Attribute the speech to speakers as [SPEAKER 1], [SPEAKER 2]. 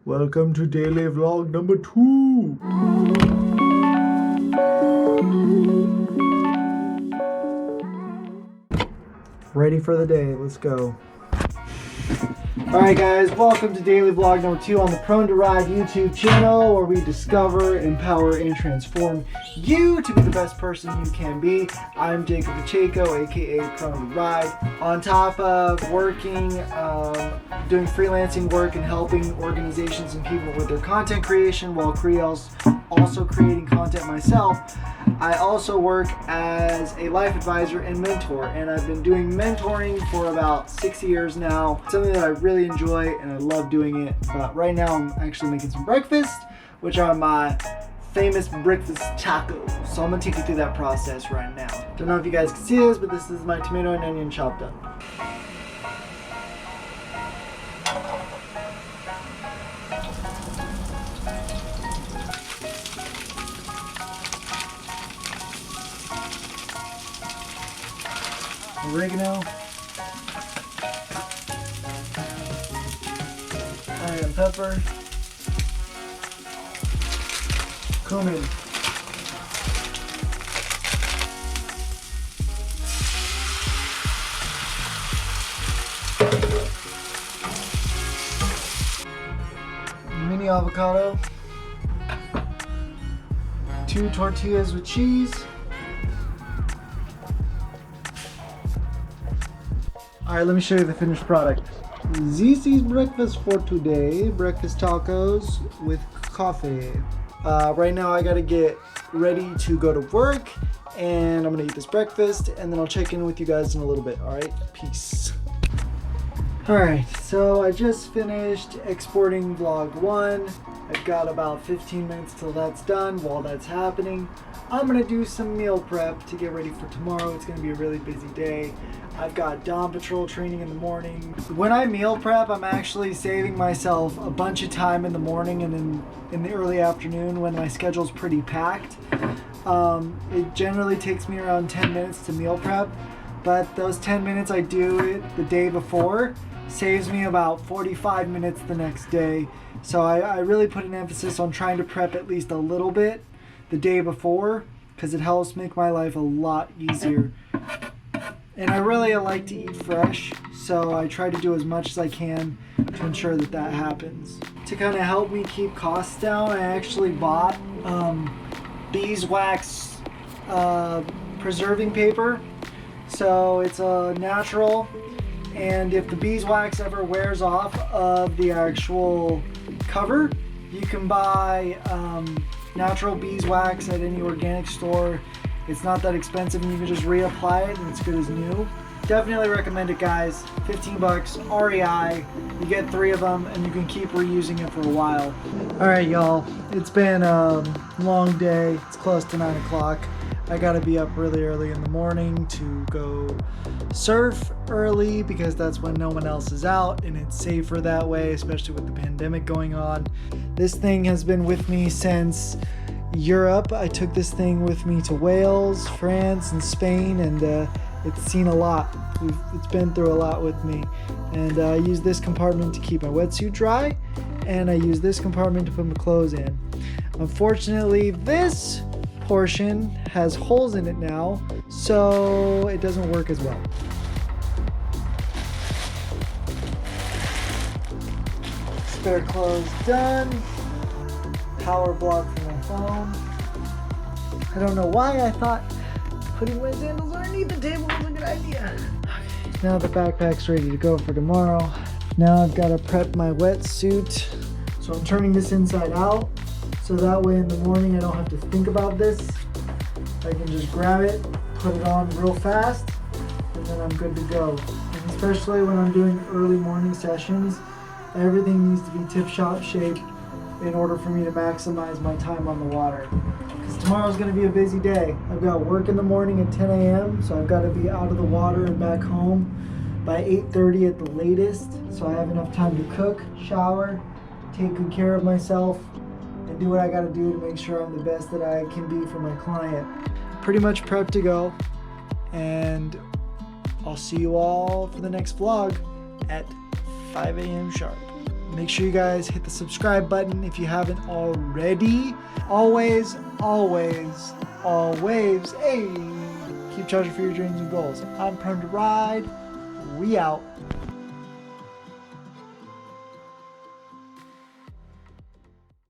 [SPEAKER 1] Welcome to daily vlog number 2. Ready for the day, let's go. Alright guys, welcome to daily vlog number 2 on the ProneToRide YouTube channel, where we discover, empower, and transform you to be the best person you can be. I'm Jacob Pacheco, aka ProneToRide. On top of working, doing freelancing work and helping organizations and people with their content creation while also creating content myself, I also work as a life advisor and mentor, and I've been doing mentoring for about 6 years now. It's something that I really enjoy and I love doing it. But right now I'm actually making some breakfast, which are my famous breakfast tacos. So I'm gonna take you through that process right now. Don't know if you guys can see this, but this is my tomato and onion chopped up. Oregano, cayenne pepper, cumin, mini avocado, 2 tortillas with cheese. Alright, let me show you the finished product. This is breakfast for today. Breakfast tacos with coffee. Right now I gotta get ready to go to work, and I'm gonna eat this breakfast, and then I'll check in with you guys in a little bit. Alright, peace. Alright, so I just finished exporting vlog 1. I've got about 15 minutes till that's done. While that's happening, I'm gonna do some meal prep to get ready for tomorrow. It's gonna be a really busy day. I've got Dawn Patrol training in the morning. When I meal prep, I'm actually saving myself a bunch of time in the morning and in the early afternoon when my schedule's pretty packed. It generally takes me around 10 minutes to meal prep, but those 10 minutes I do it the day before saves me about 45 minutes the next day. So I really put an emphasis on trying to prep at least a little bit the day before, because it helps make my life a lot easier. And I really like to eat fresh, so I try to do as much as I can to ensure that that happens. To kind of help me keep costs down, I actually bought beeswax preserving paper. So it's a natural, and if the beeswax ever wears off of the actual cover, you can buy natural beeswax at any organic store. It's not that expensive, and you can just reapply it and it's good as new. Definitely recommend it, guys. 15 bucks, REI. You get 3 of them and you can keep reusing it for a while. Alright y'all, it's been a long day. It's close to 9 o'clock. I gotta be up really early in the morning to go surf early, because that's when no one else is out and it's safer that way, especially with the pandemic going on. This thing has been with me since Europe. I took this thing with me to Wales, France, and Spain, and it's seen a lot. It's been through a lot with me. And I use this compartment to keep my wetsuit dry, and I use this compartment to put my clothes in. Unfortunately, this portion has holes in it now, so it doesn't work as well. Spare clothes done. Power block for my phone. I don't know why I thought putting my sandals underneath the table was a good idea. Okay, now the backpack's ready to go for tomorrow. Now I've got to prep my wetsuit. So I'm turning this inside out, so that way in the morning I don't have to think about this. I can just grab it, put it on real fast, and then I'm good to go. And especially when I'm doing early morning sessions, everything needs to be tip-top shape in order for me to maximize my time on the water. Because tomorrow's going to be a busy day. I've got work in the morning at 10 a.m., so I've got to be out of the water and back home by 8:30 at the latest, so I have enough time to cook, shower, take good care of myself, and do what I got to do to make sure I'm the best that I can be for my client. Pretty much prepped to go, and I'll see you all for the next vlog at 5 a.m. sharp. Make sure you guys hit the subscribe button if you haven't already. Always, always, always, hey, keep charging for your dreams and goals. I'm ProneToRide. We out.